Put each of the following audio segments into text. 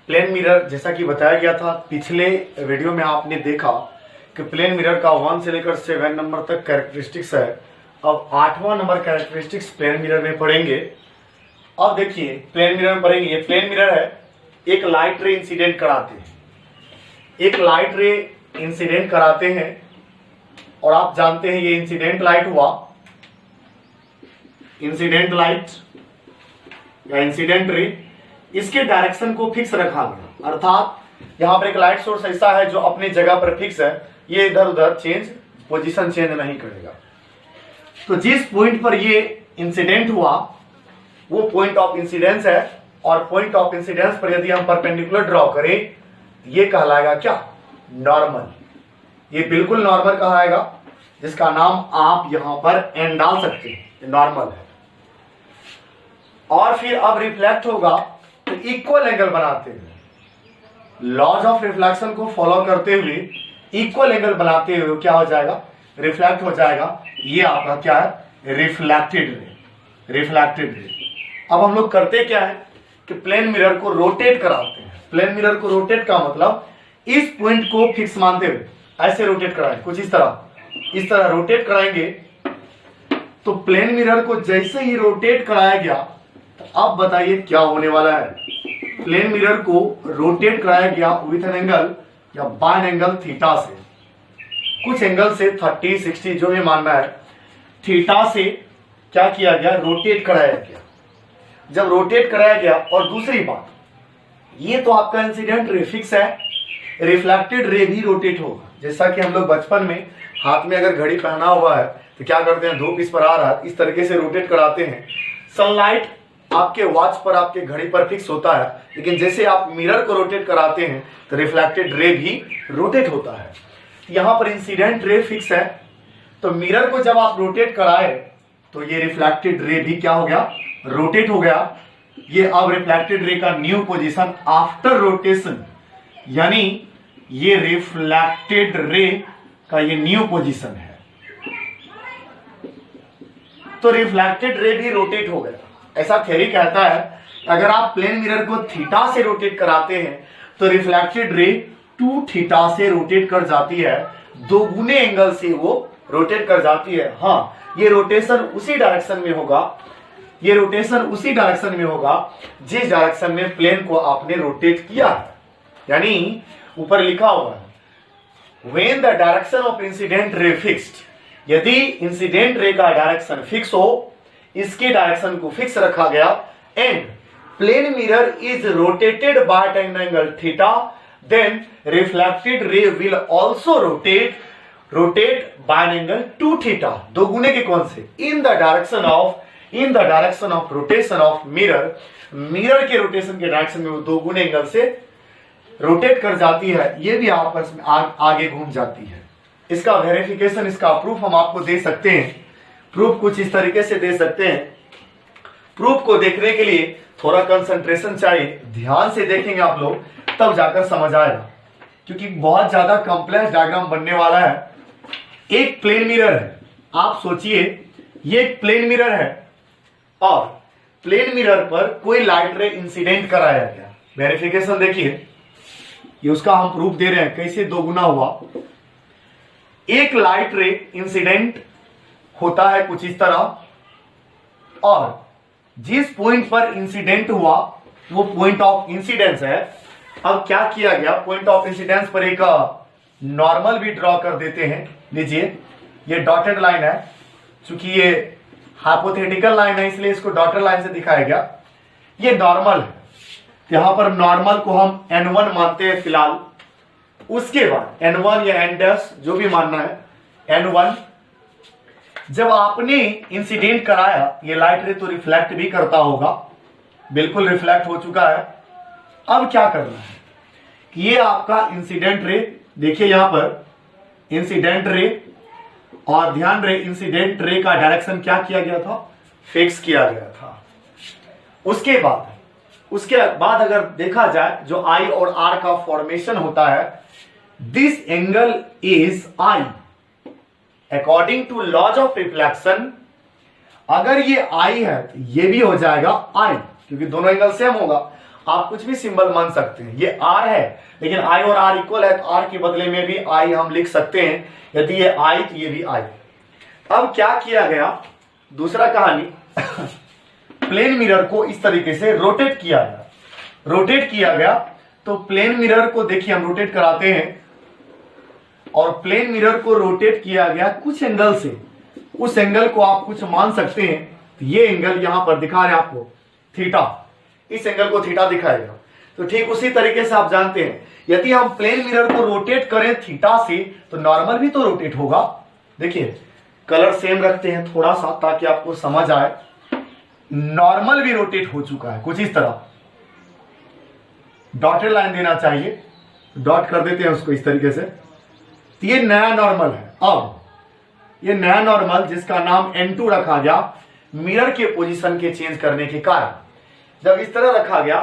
Plane mirror जैसा कि बताया गया था पिछले वीडियो में, आपने देखा कि प्लेन मिरर का 1 से लेकर 7 नंबर तक कैरेक्टरिस्टिक्स है। अब 8वां नंबर कैरेक्टरिस्टिक्स प्लेन मिरर में पढ़ेंगे। अब देखिए प्लेन मिरर में पढ़ेंगे, ये प्लेन मिरर है, एक लाइट रे इंसिडेंट कराते हैं, एक लाइट रे इंसिडेंट कराते हैं और आप जानते हैं ये इंसिडेंट लाइट हुआ, इंसिडेंट लाइट या इंसिडेंट रे, इसके डायरेक्शन को फिक्स रखा गया। अर्थात यहां पर एक लाइट सोर्स ऐसा है जो अपनी जगह पर फिक्स है, ये इधर उधर पोजीशन चेंज नहीं करेगा। तो जिस पॉइंट पर ये इंसिडेंट हुआ वो पॉइंट ऑफ इंसिडेंस है, और पॉइंट ऑफ इंसिडेंस पर यदि हम परपेंडिकुलर ड्रॉ करें ये कहलाएगा क्या? नॉर्मल। ये बिल्कुल नॉर्मल कहलाएगा, जिसका नाम आप यहां पर एन डाल सकते हैं, नॉर्मल है। और फिर अब रिफ्लेक्ट होगा तो इक्वल एंगल बनाते हुए, लॉज ऑफ रिफ्लेक्शन को फॉलो करते हुए इक्वल एंगल बनाते हुए क्या हो जाएगा? रिफ्लेक्ट हो जाएगा। ये आपका क्या है? Reflected ray, reflected ray. अब हम लोग करते क्या है कि प्लेन मिरर को रोटेट कराते हैं। प्लेन मिरर को रोटेट का मतलब इस पॉइंट को फिक्स मानते हुए ऐसे रोटेट कराएंगे, कुछ इस तरह रोटेट कराएंगे। तो प्लेन मिरर को जैसे ही रोटेट कराया गया, तो अब बताइए क्या होने वाला है? प्लेन मिरर को रोटेट कराया गया विथ एन एंगल या बाय एन एंगल थीटा से, कुछ एंगल से 30, 60 जो भी मानना है, थीटा से क्या किया गया? रोटेट कराया गया। जब रोटेट कराया गया, और दूसरी बात, ये तो आपका इंसिडेंट रे फिक्स है, रिफ्लेक्टेड रे भी रोटेट होगा। जैसा कि हम लोग बचपन में हाथ में अगर घड़ी पहना हुआ है तो क्या करते हैं, धूप इस पर आ रहा है, इस तरीके से रोटेट कराते हैं। सनलाइट आपके वॉच पर, आपके घड़ी पर फिक्स होता है, लेकिन जैसे आप मिरर को रोटेट कराते हैं तो रिफ्लेक्टेड रे भी रोटेट होता है। यहां पर इंसिडेंट रे फिक्स है, तो मिरर को जब आप रोटेट कराए तो ये रिफ्लेक्टेड रे भी क्या हो गया? रोटेट हो गया। ये अब रिफ्लेक्टेड रे का न्यू पोजीशन आफ्टर रोटेशन, यानी ये रिफ्लेक्टेड रे का ये न्यू पोजीशन है। तो रिफ्लेक्टेड रे भी रोटेट हो गया। ऐसा थ्योरी कहता है अगर आप प्लेन मिरर को थीटा से रोटेट कराते हैं तो रिफ्लेक्टेड रे 2 थीटा से रोटेट कर जाती है, 2 गुने एंगल से वो रोटेट कर जाती है। हाँ, ये रोटेशन उसी डायरेक्शन में होगा, ये रोटेशन उसी डायरेक्शन में होगा जिस डायरेक्शन में प्लेन को आपने रोटेट किया है। यानी ऊपर लिखा हुआ है when the direction of incident ray fixed, यदि इंसिडेंट रे का डायरेक्शन फिक्स हो, इसके डायरेक्शन को फिक्स रखा गया, and plane mirror is rotated by an angle theta, then reflected ray will also rotate by an angle 2 theta, 2 गुने के कौन से? In the direction of rotation of mirror, mirror के रोटेशन के डायरेक्शन में वो 2 गुने एंगल से रोटेट कर जाती है। ये भी आपस में आगे घूम जाती है। इसका वेरिफिकेशन, इसका प्रूफ हम आपको दे सकते हैं। प्रूफ कुछ इस तरीके से दे सकते हैं। प्रूफ को देखने के लिए थोड़ा कंसंट्रेशन चाहिए, ध्यान से देखेंगे आप लोग तब जाकर समझ आएगा, क्योंकि बहुत ज्यादा कॉम्प्लेक्स डायग्राम बनने वाला है। एक प्लेन मिरर है, आप सोचिए ये एक प्लेन मिरर है और प्लेन मिरर पर कोई लाइट रे इंसिडेंट कराया गया। वेरिफिकेशन देखिए, ये उसका हम प्रूफ दे रहे हैं कैसे 2 गुना हुआ। एक लाइट रे इंसिडेंट होता है कुछ इस तरह, और जिस पॉइंट पर इंसिडेंट हुआ वो पॉइंट ऑफ इंसिडेंस है। अब क्या किया गया, पॉइंट ऑफ इंसिडेंस पर एक नॉर्मल भी ड्रॉ कर देते हैं। लीजिए ये डॉटेड लाइन है, चूंकि ये हाइपोथेटिकल लाइन है इसलिए इसको डॉटेड लाइन से दिखाया गया। ये नॉर्मल है, यहां पर नॉर्मल को हम n1 मानते हैं फिलहाल। उसके बाद n1 या n' जो भी मानना है, n1 जब आपने इंसिडेंट कराया, ये लाइट रे तो रिफ्लेक्ट भी करता होगा, बिल्कुल रिफ्लेक्ट हो चुका है। अब क्या करना है कि ये आपका इंसिडेंट रे, देखिए यहां पर इंसिडेंट रे, और ध्यान रहे इंसिडेंट रे का डायरेक्शन क्या किया गया था? फिक्स किया गया था। उसके बाद अगर देखा जाए जो आई और आर का फॉर्मेशन होता है, this angle is I according to laws of reflection. अगर ये आई है तो ये भी हो जाएगा आई, क्योंकि दोनों एंगल सेम होगा। आप कुछ भी सिंबल मान सकते हैं। ये आर है, लेकिन आई और आर इक्वल है, तो आर के बदले में भी आई हम लिख सकते हैं। यदि ये आई तो ये भी आई। अब क्या किया गया, दूसरा कहानी प्लेन मिरर को इस तरीके से रोटेट किया गया। रोटेट किया गया तो प्लेन मिरर को देखिए हम रोटेट कराते हैं, और प्लेन मिरर को रोटेट किया गया कुछ एंगल से। उस एंगल को आप कुछ मान सकते हैं। तो ये एंगल यहां पर दिखा रहे हैं आपको थीटा, इस एंगल को थीटा दिखाएगा। तो ठीक उसी तरीके से आप जानते हैं यदि हम प्लेन मिरर को रोटेट करें थीटा से तो नॉर्मल भी तो रोटेट होगा। देखिए कलर सेम रखते हैं थोड़ा सा ताकि आपको समझ आए। नॉर्मल भी रोटेट हो चुका है कुछ इस तरह, डॉटेड लाइन देना चाहिए, डॉट कर देते हैं उसको इस तरीके से। तो ये नया नॉर्मल है। अब ये नया नॉर्मल जिसका नाम N2 रखा गया मिरर के पोजीशन के चेंज करने के कारण, जब इस तरह रखा गया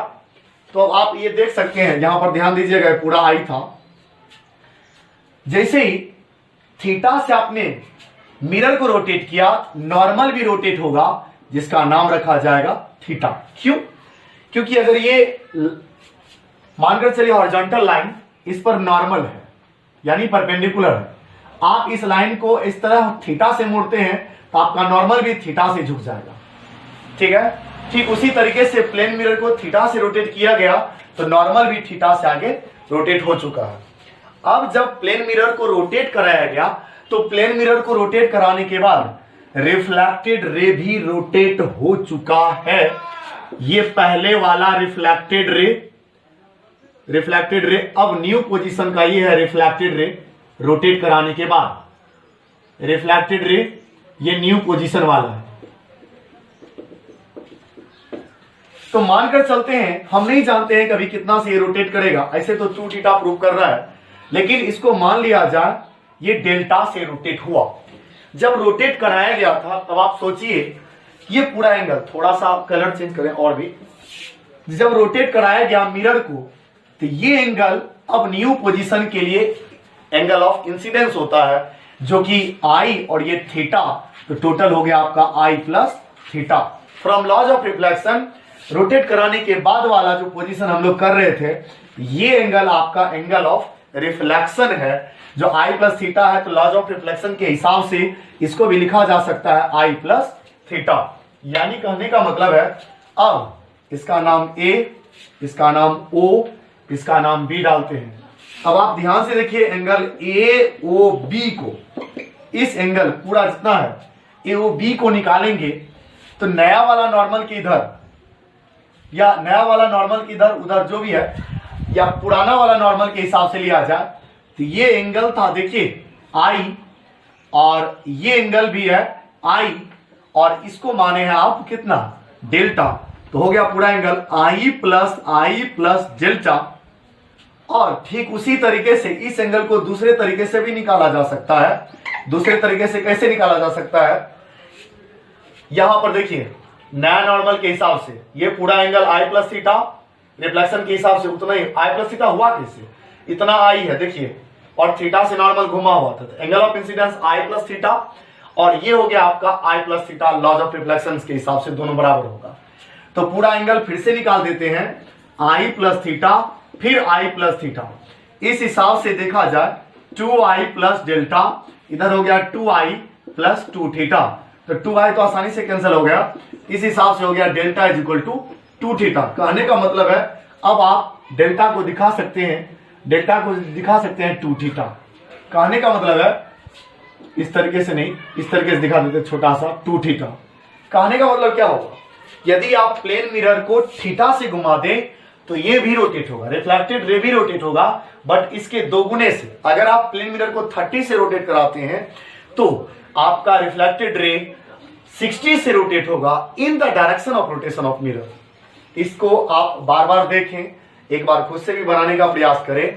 तो अब आप ये देख सकते हैं, यहां पर ध्यान दीजिएगा पूरा आई था। जैसे ही थीटा से आपने मिरर को रोटेट किया नॉर्मल भी रोटेट होगा, जिसका नाम रखा जाएगा थीटा। क्यों? क्योंकि अगर ये मानकर चलिए हॉरिजॉन्टल लाइन इस पर नॉर्मल है यानी परपेंडिकुलर है, आप इस लाइन को इस तरह थीटा से मोड़ते हैं तो आपका नॉर्मल भी थीटा से झुक जाएगा। ठीक है, ठीक उसी तरीके से प्लेन मिरर को थीटा से रोटेट किया गया तो नॉर्मल भी थीटा से आगे रोटेट हो चुका है। अब जब प्लेन मिरर को रोटेट कराया गया तो प्लेन मिरर को रोटेट कराने के बाद रिफ्लेक्टेड रे भी रोटेट हो चुका है। ये पहले वाला रिफ्लेक्टेड रे अब न्यू पोजीशन का ये है रिफ्लेक्टेड रे रोटेट कराने के बाद। रिफ्लेक्टेड रे ये न्यू पोजीशन वाला है। तो मानकर चलते हैं, हम नहीं जानते हैं कभी कितना से ये रोटेट करेगा, ऐसे तो 2 थीटा प्रूव कर रहा है, लेकिन इसको मान लिया जाए ये डेल्टा से रोटेट हुआ। जब रोटेट कराया गया था तब आप सोचिए ये पूरा एंगल, थोड़ा सा कलर चेंज करें और भी, जब रोटेट कराया गया मिरर को तो ये एंगल अब न्यू पोजीशन के लिए एंगल ऑफ इंसिडेंस होता है, जो कि आई और ये थीटा, तो टोटल हो गया आपका I plus theta. From laws of reflection rotate कराने के बाद वाला जो पोजीशन हम लोग कर रहे थे, ये एंगल आपका एंगल ऑफ रिफ्लेक्शन है जो आई प्लस थीटा है। तो लॉज ऑफ रिफ्लेक्शन के हिसाब से इसको भी लिखा जा सकता है आई प्लस थीटा। यानी कहने का मतलब है अब इसका नाम ए, इसका नाम ओ, इसका नाम बी डालते हैं। अब आप ध्यान से देखिए एंगल ए ओ बी को, इस एंगल पूरा जितना है ए ओ बी को निकालेंगे तो नया वाला नॉर्मल के इधर या नया वाला नॉर्मल के इधर उधर जो भी है या पुराना वाला नॉर्मल के हिसाब से लिया जाए तो ये एंगल था देखिए आई, और ये एंगल भी है आई, और इसको माने हैं आप कितना डेल्टा। तो हो गया पूरा एंगल आई प्लस डेल्टा। और ठीक उसी तरीके से इस एंगल को दूसरे तरीके से भी निकाला जा सकता है। दूसरे तरीके से कैसे निकाला जा सकता है, यहां पर देखिए नया नॉर्मल के हिसाब से ये पूरा एंगल आई प्लस थीटा, रिफ्लेक्शन के हिसाब से उतना ही आई प्लस थीटा हुआ कैसे, इतना आई है देखिए, और थीटा से नॉर्मल घुमा हुआ था, तो angle of incidence I plus theta, और ये हो गया आपका I plus theta. Laws of reflection के हिसाब से दोनों बराबर होगा। तो पूरा एंगल फिर से निकाल देते हैं आई प्लस थीटा फिर आई प्लस थीटा। इस हिसाब से देखा जाए 2i प्लस डेल्टा, इधर हो गया 2i प्लस 2 थीटा, तो 2i तो आसानी से कैंसिल हो गया। इस हिसाब से हो गया delta is equal to 2 theta. कहने का मतलब है अब आप डेल्टा को दिखा सकते हैं, 2 थीटा। कहने का मतलब है इस तरीके से नहीं, इस तरीके से दिखा देते छोटा सा 2 थीटा। कहने का मतलब क्या होगा, यदि आप प्लेन मिरर को थीटा से घुमा दें तो ये भी रोटेट होगा, रिफ्लेक्टेड रे भी रोटेट होगा, बट इसके 2 गुने से। अगर आप प्लेन मिरर को 30 से रोटेट कराते हैं तो आपका रिफ्लेक्टेड रे 60 से रोटेट होगा इन the direction of rotation of mirror. इसको आप बार बार देखें, एक बार खुद से भी बनाने का प्रयास करें।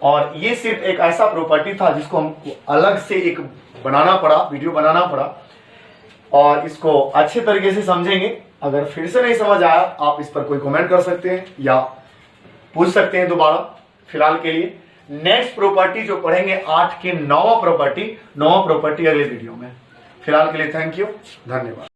और ये सिर्फ एक ऐसा प्रॉपर्टी था जिसको हमको अलग से एक बनाना पड़ा, वीडियो बनाना पड़ा, और इसको अच्छे तरीके से समझेंगे। अगर फिर से नहीं समझ आया आप इस पर कोई कमेंट कर सकते हैं या पूछ सकते हैं दोबारा। फिलहाल के लिए नेक्स्ट प्रॉपर्टी जो पढ़ेंगे 8 के 9वां प्रॉपर्टी अगले वीडियो में। फिलहाल के लिए थैंक यू, धन्यवाद।